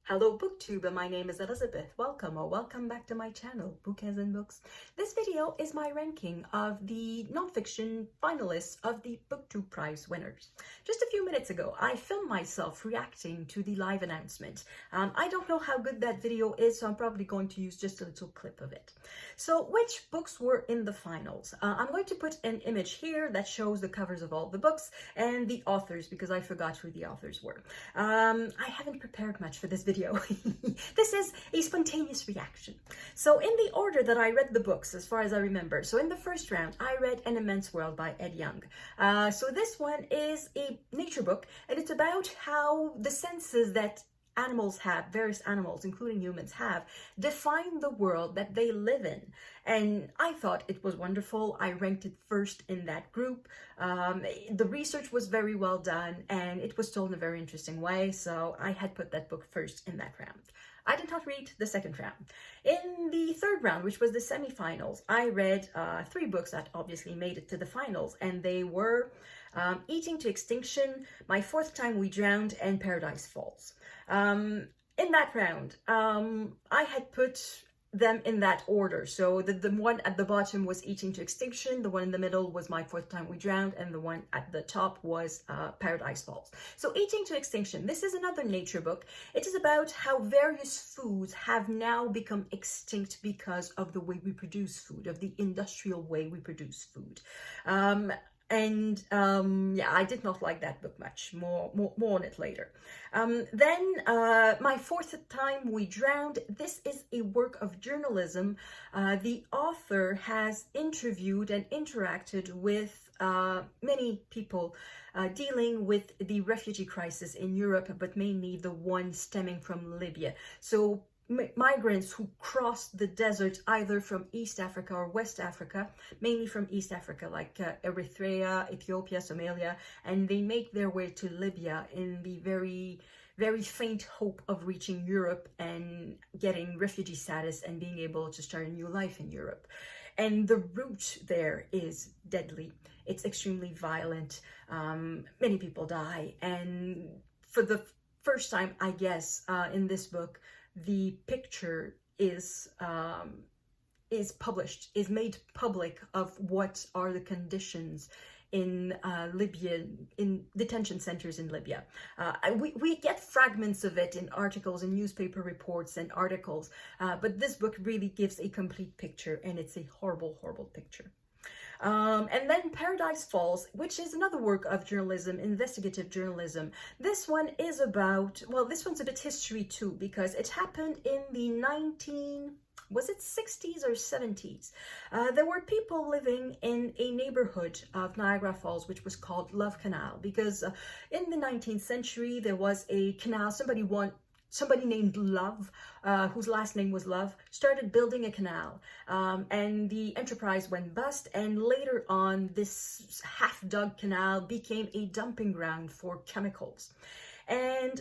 Hello Booktube, my name is Elizabeth. Welcome or welcome back to my channel, Book as in Books. This video is my ranking of the nonfiction finalists of the Booktube Prize winners. Just a few minutes ago, I filmed myself reacting to the live announcement. I don't know how good that video is, so I'm probably going to use just a little clip of it. So which books were in the finals? I'm going to put an image here that shows the covers of all the books and the authors because I forgot who the authors were. I haven't prepared much for this video. This is a spontaneous reaction. So in the order that I read the books, as far as I remember, so in the first round, I read An Immense World by Ed Young. So this one is a nature book, and it's about how the senses that animals have, various animals, including humans have, define the world that they live in. And I thought it was wonderful. I ranked it first in that group. The research was very well done and it was told in a very interesting way. So I had put that book first in that round. I did not read the second round. In the third round, which was the semifinals, I read three books that obviously made it to the finals, and they were Eating to Extinction, My Fourth Time We Drowned, and Paradise Falls. In that round, I had put them in that order. So the one at the bottom was Eating to Extinction, the one in the middle was My Fourth Time We Drowned, and the one at the top was Paradise Falls. So Eating to Extinction, this is another nature book. It is about how various foods have now become extinct because of the way we produce food, of the industrial way we produce food. Yeah, I did not like that book much. More on it later. Then My Fourth Time We Drowned. This is a work of journalism. The author has interviewed and interacted with many people dealing with the refugee crisis in Europe, but mainly the one stemming from Libya. So migrants who cross the desert either from East Africa or West Africa, mainly from East Africa, like Eritrea, Ethiopia, Somalia, and they make their way to Libya in the very faint hope of reaching Europe and getting refugee status and being able to start a new life in Europe. And the route there is deadly. It's extremely violent. Many people die. And for the first time, I guess, in this book, the picture is published, is made public of what are the conditions in Libya, in detention centers in Libya. We get fragments of it in articles and newspaper reports and articles, but this book really gives a complete picture, and it's a horrible, horrible picture. And then Paradise Falls, which is another work of journalism, investigative journalism. This one is about, well, this one's a bit history too, because it happened in the 60s or 70s? There were people living in a neighborhood of Niagara Falls, which was called Love Canal, because in the 19th century, there was a canal, somebody named Love, whose last name was Love, started building a canal, and the enterprise went bust, and later on this half-dug canal became a dumping ground for chemicals. And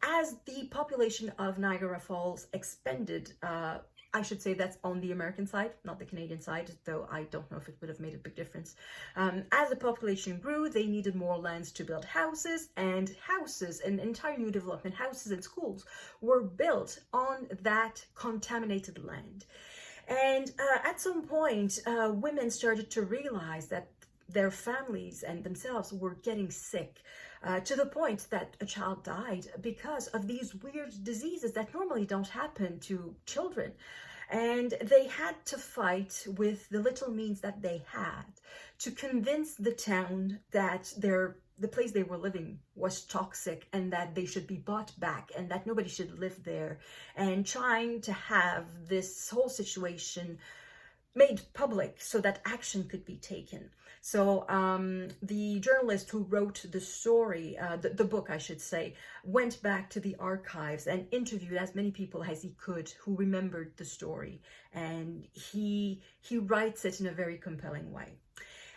as the population of Niagara Falls expanded, I should say that's on the American side, not the Canadian side, though I don't know if it would have made a big difference. As the population grew, they needed more lands to build houses, and entire new development, houses and schools were built on that contaminated land. And at some point, women started to realize that their families and themselves were getting sick, to the point that a child died because of these weird diseases that normally don't happen to children. And they had to fight with the little means that they had to convince the town that the place they were living was toxic and that they should be bought back and that nobody should live there, and trying to have this whole situation made public so that action could be taken. So the journalist who wrote the story, the book I should say, went back to the archives and interviewed as many people as he could who remembered the story, and he writes it in a very compelling way.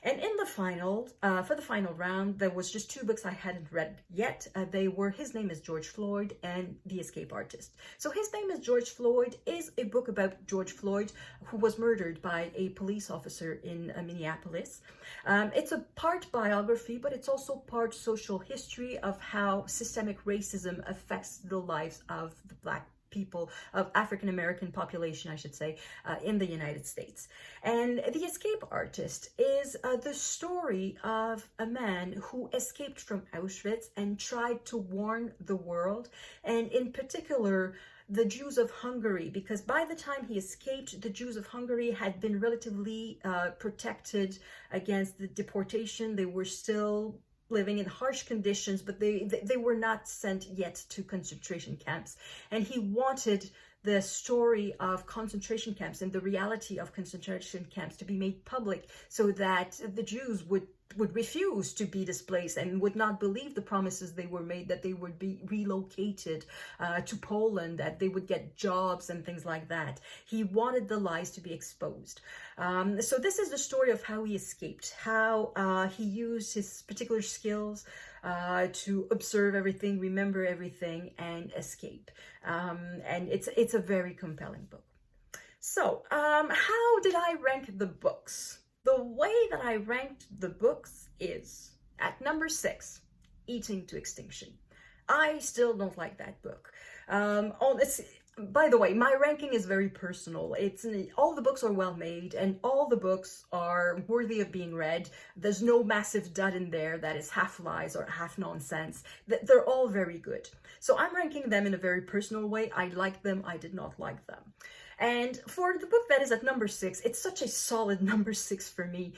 And in the final, for the final round, there was just two books I hadn't read yet. They were His Name is George Floyd and The Escape Artist. So His Name is George Floyd is a book about George Floyd, who was murdered by a police officer in Minneapolis. It's a part biography, but it's also part social history of how systemic racism affects the lives of the Black people, of African American population, I should say, in the United States. And The Escape Artist is the story of a man who escaped from Auschwitz and tried to warn the world, and in particular the Jews of Hungary, because by the time he escaped, the Jews of Hungary had been relatively protected against the deportation. They were still living in harsh conditions, but they were not sent yet to concentration camps. And he wanted the story of concentration camps and the reality of concentration camps to be made public, so that the Jews would refuse to be displaced and would not believe the promises they were made, that they would be relocated to Poland, that they would get jobs and things like that. He wanted the lies to be exposed. So this is the story of how he escaped, how he used his particular skills to observe everything, remember everything, and escape. And it's a very compelling book. So how did I rank the books? The way that I ranked the books is at number 6, Eating to Extinction. I still don't like that book. By the way, my ranking is very personal. All the books are well made and all the books are worthy of being read. There's no massive dud in there that is half lies or half nonsense. They're all very good. So I'm ranking them in a very personal way. I like them, I did not like them. And for the book that is at number 6, it's such a solid number 6 for me,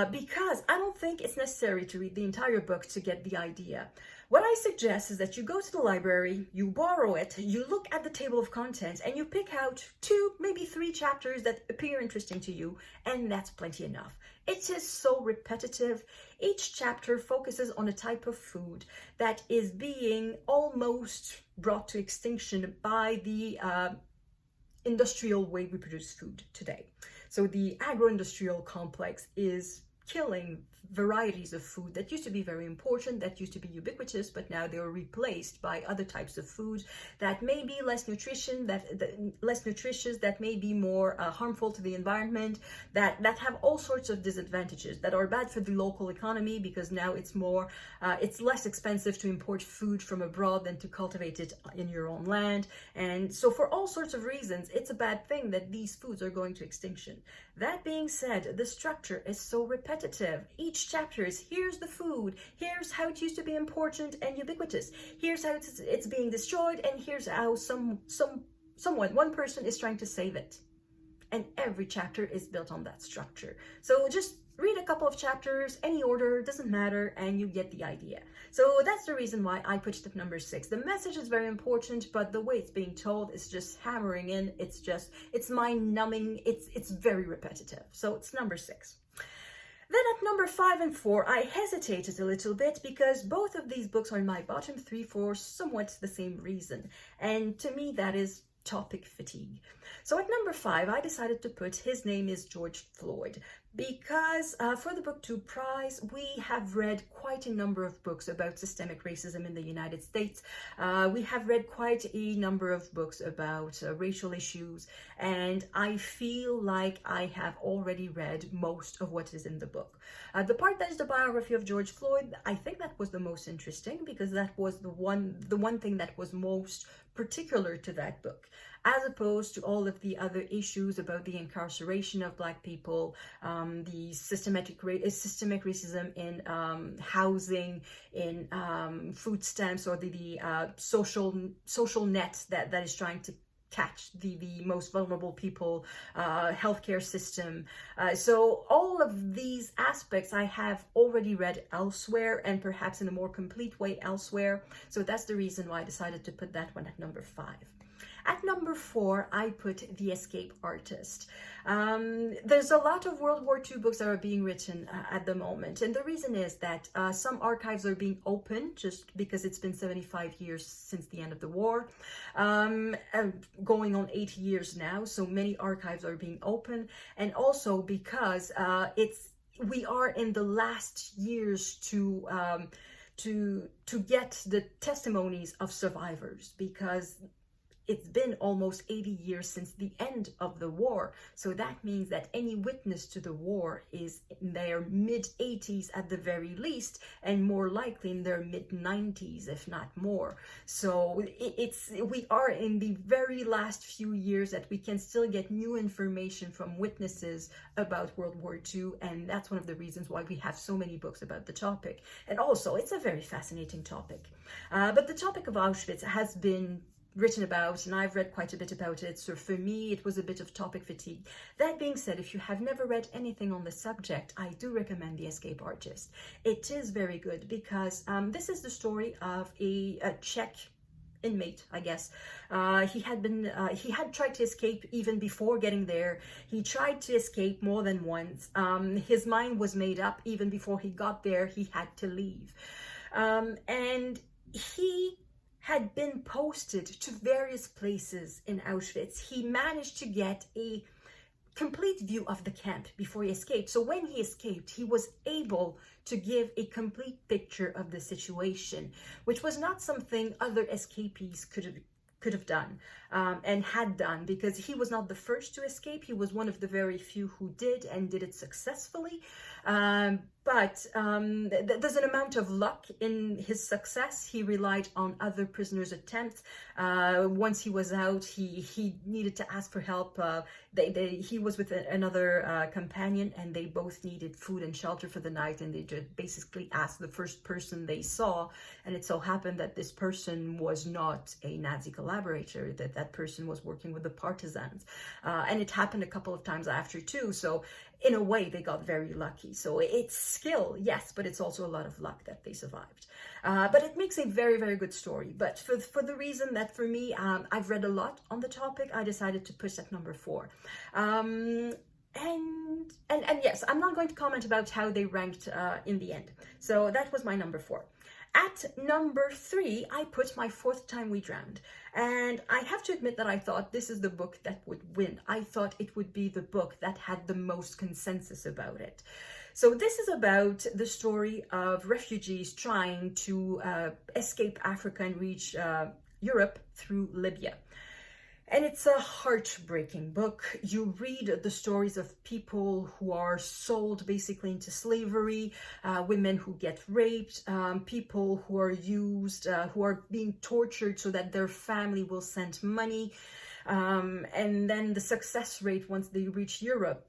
because I don't think it's necessary to read the entire book to get the idea. What I suggest is that you go to the library, you borrow it, you look at the table of contents, and you pick out 2, maybe 3 chapters that appear interesting to you, and that's plenty enough. It is so repetitive. Each chapter focuses on a type of food that is being almost brought to extinction by the industrial way we produce food today. So the agro-industrial complex is killing varieties of food that used to be very important, that used to be ubiquitous, but now they are replaced by other types of food that may be less nutritious, that may be more harmful to the environment, that have all sorts of disadvantages, that are bad for the local economy, because now it's less expensive to import food from abroad than to cultivate it in your own land. And so for all sorts of reasons, it's a bad thing that these foods are going to extinction. That being said, the structure is so repetitive. Each chapter is, here's the food, here's how it used to be important and ubiquitous, here's how it's being destroyed, and here's how one person is trying to save it. And every chapter is built on that structure. So just read a couple of chapters, any order, doesn't matter, and you get the idea. So that's the reason why I put it at number 6. The message is very important, but the way it's being told is just hammering in. It's mind-numbing. It's very repetitive. So it's number 6. Then at number 5 and 4, I hesitated a little bit because both of these books are in my bottom 3 for somewhat the same reason. And to me, that is topic fatigue. So at number 5, I decided to put His Name is George Floyd, because for the Booktube Prize, we have read quite a number of books about systemic racism in the United States. We have read quite a number of books about racial issues, and I feel like I have already read most of what is in the book. The part that is the biography of George Floyd, I think that was the most interesting, because that was the one thing that was most particular to that book, as opposed to all of the other issues about the incarceration of Black people, the systemic racism in housing, in food stamps, or the social net that is trying to catch the most vulnerable people, healthcare system. So all of these aspects I have already read elsewhere, and perhaps in a more complete way elsewhere. So that's the reason why I decided to put that one at number 5. At number 4, I put The Escape Artist. There's a lot of World War II books that are being written at the moment. And the reason is that some archives are being opened just because it's been 75 years since the end of the war, going on 80 years now. So many archives are being opened. And also because we are in the last years to get the testimonies of survivors, because it's been almost 80 years since the end of the war. So that means that any witness to the war is in their mid-80s at the very least, and more likely in their mid-90s, if not more. So we are in the very last few years that we can still get new information from witnesses about World War II, and that's one of the reasons why we have so many books about the topic. And also, it's a very fascinating topic. But the topic of Auschwitz has been written about, and I've read quite a bit about it, so for me it was a bit of topic fatigue. That being said, if you have never read anything on the subject, I do recommend The Escape Artist. It is very good because this is the story of a Czech inmate, I guess. He had tried to escape even before getting there. He tried to escape more than once. His mind was made up even before he got there. He had to leave. And he had been posted to various places in Auschwitz. He managed to get a complete view of the camp before he escaped. So when he escaped, he was able to give a complete picture of the situation, which was not something other escapees could have done and had done, because he was not the first to escape. He was one of the very few who did, and did it successfully. But there's an amount of luck in his success. He relied on other prisoners' attempts. Once he was out, he needed to ask for help. He was with another companion, and they both needed food and shelter for the night, and they just basically asked the first person they saw, and it so happened that this person was not a Nazi collaborator, that person was working with the partisans. And it happened a couple of times after too, so in a way they got very lucky. So it's skill, yes, but it's also a lot of luck that they survived. But it makes a very, very good story. But for the reason that for me, I've read a lot on the topic, I decided to push at number 4. And yes, I'm not going to comment about how they ranked in the end. So that was my number 4. At number 3, I put My Fourth Time We Drowned. And I have to admit that I thought this is the book that would win. I thought it would be the book that had the most consensus about it. So this is about the story of refugees trying to escape Africa and reach Europe through Libya. And it's a heartbreaking book. You read the stories of people who are sold basically into slavery, women who get raped, people who are used, who are being tortured so that their family will send money. And then the success rate once they reach Europe,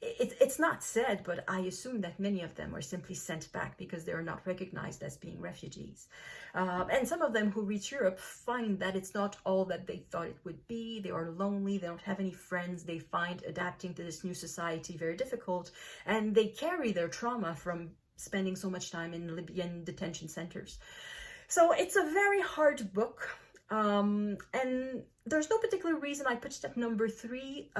it's not said, but I assume that many of them are simply sent back because they are not recognized as being refugees. And some of them who reach Europe find that it's not all that they thought it would be. They are lonely, they don't have any friends, they find adapting to this new society very difficult, and they carry their trauma from spending so much time in Libyan detention centers. So it's a very hard book. And there's no particular reason I put it at number 3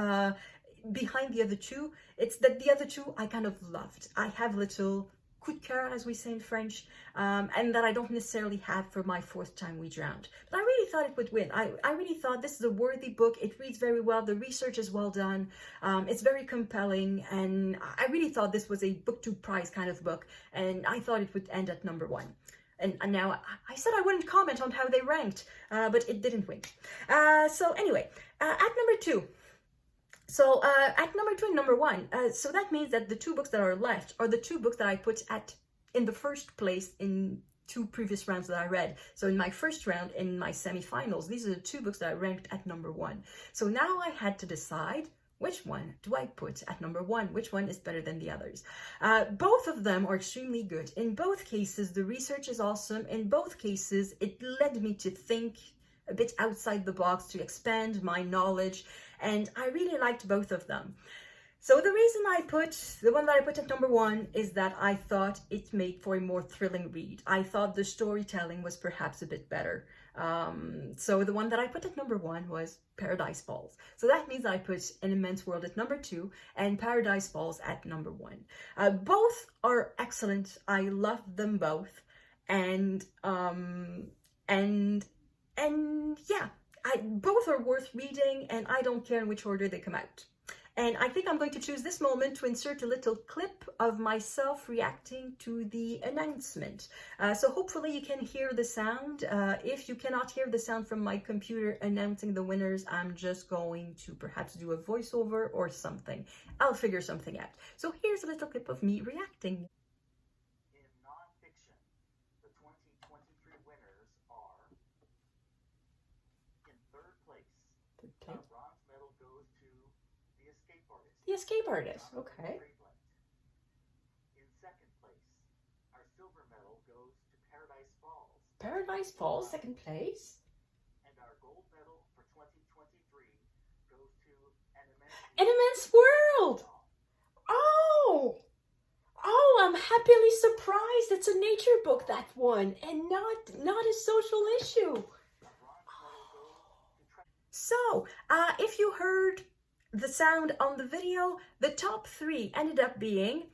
behind the other two. It's that the other two I kind of loved. I have little coup de cœur, as we say in French, and that I don't necessarily have for My Fourth Time We Drowned. But I really thought it would win. I really thought this is a worthy book. It reads very well. The research is well done. It's very compelling, and I really thought this was a Booktube Prize kind of book, and I thought it would end at number 1. And now I said I wouldn't comment on how they ranked, but it didn't win. So anyway, at number 2. So at number 2 and number 1, so that means that the 2 books that are left are the 2 books that I put in the first place in 2 previous rounds that I read. So in my first round, in my semifinals, these are the 2 books that I ranked at number 1. So now I had to decide, which one do I put at number 1? Which one is better than the others? Both of them are extremely good. In both cases, the research is awesome. In both cases, it led me to think a bit outside the box, to expand my knowledge, and I really liked both of them. So the reason I put the one that I put at number 1 is that I thought it made for a more thrilling read. I thought the storytelling was perhaps a bit better. So the one that I put at number 1 was Paradise Falls. So that means I put An Immense World at number 2 and Paradise Falls at number 1. Both are excellent. I love them both, and yeah, both are worth reading, and I don't care in which order they come out. And I think I'm going to choose this moment to insert a little clip of myself reacting to the announcement. So hopefully you can hear the sound. If you cannot hear the sound from my computer announcing the winners, I'm just going to perhaps do a voiceover or something. I'll figure something out. So here's a little clip of me reacting. In nonfiction, the 2023 winners are, in third place, our bronze medal goes to The Escape Artist. The Escape Artist, okay. Freedland. In second place, our silver medal goes to Paradise Falls. Paradise Falls, second place. And our gold medal for 2023 goes to An Immense World! Oh! Oh, I'm happily surprised. It's a nature book, that one, and not a social issue. So, if you heard the sound on the video, the top 3 ended up being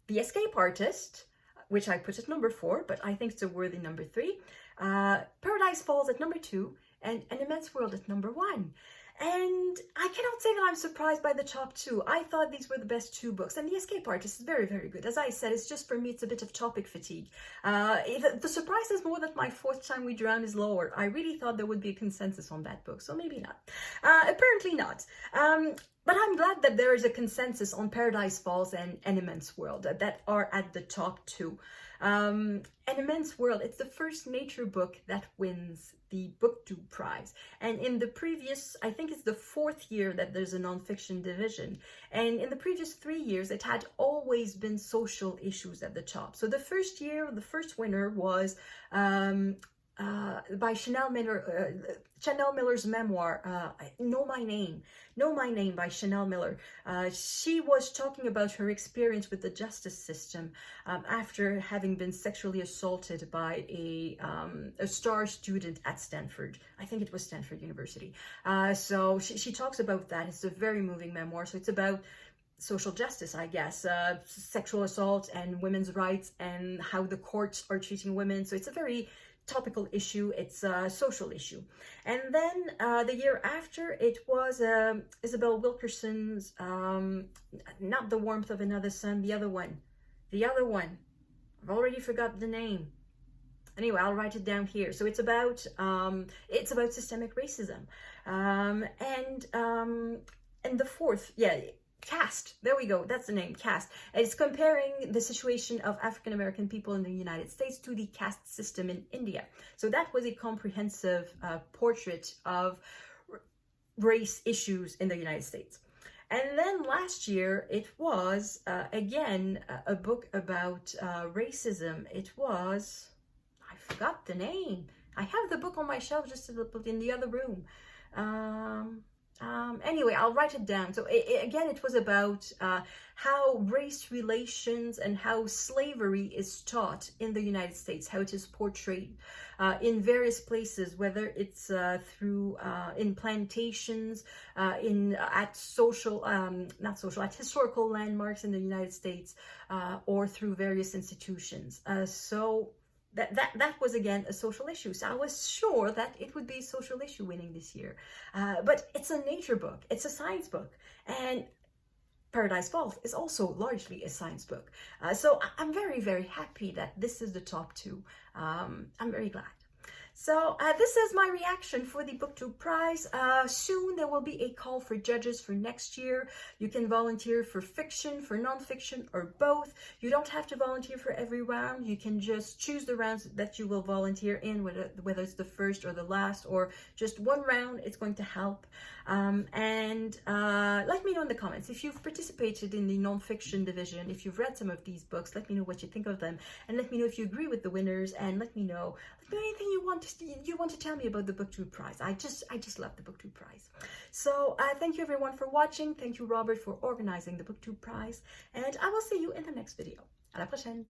The Escape Artist, which I put at number 4, but I think it's a worthy number 3, Paradise Falls at number 2, and An Immense World at number 1. And I cannot say that I'm surprised by the top 2. I thought these were the best 2 books. And The Escape Artist is very, very good. As I said, it's just, for me, it's a bit of topic fatigue. The surprise is more that my 4th time we drown is lower. I really thought there would be a consensus on that book, so maybe not. Apparently not. But I'm glad that there is a consensus on Paradise Falls and An Immense World that are at the top 2. An Immense World, it's the first nature book that wins the Booktube Prize. And in the previous, I think it's the 4th year that there's a nonfiction division. And in the previous 3 years, it had always been social issues at the top. So the first year, the first winner was by Chanel Miller's memoir, Know My Name by Chanel Miller. She was talking about her experience with the justice system after having been sexually assaulted by a star student at Stanford. I think it was Stanford University. So she talks about that. It's a very moving memoir. So it's about social justice, I guess, sexual assault and women's rights and how the courts are treating women. So it's a very topical issue. It's a social issue. And then the year after, it was Isabel Wilkerson's not The Warmth of Another Sun, the other one. I've already forgot the name. Anyway, I'll write it down here. So it's about systemic racism. And the 4th, Caste. There we go. That's the name, Caste. It's comparing the situation of African-American people in the United States to the caste system in India. So that was a comprehensive portrait of race issues in the United States. And then last year, it was, again, a book about racism. It was, I forgot the name. I have the book on my shelf just in the other room. Anyway, I'll write it down. So again, it was about how race relations and how slavery is taught in the United States, how it is portrayed in various places, whether it's through in plantations, at historical landmarks in the United States, or through various institutions. So that was, again, a social issue. So I was sure that it would be a social issue winning this year. But it's a nature book. It's a science book. And Paradise Falls is also largely a science book. So I'm very, very happy that this is the top 2. I'm very glad. So this is my reaction for the Booktube Prize. Soon there will be a call for judges for next year. You can volunteer for fiction, for nonfiction, or both. You don't have to volunteer for every round. You can just choose the rounds that you will volunteer in, whether it's the first or the last, or just one round. It's going to help. Let me know in the comments if you've participated in the nonfiction division, if you've read some of these books. Let me know what you think of them, and let me know if you agree with the winners, and let me know anything you want to tell me about the Booktube Prize. I just love the Booktube Prize. So thank you everyone for watching. Thank you, Robert, for organizing the Booktube Prize, and I will see you in the next video. À la prochaine.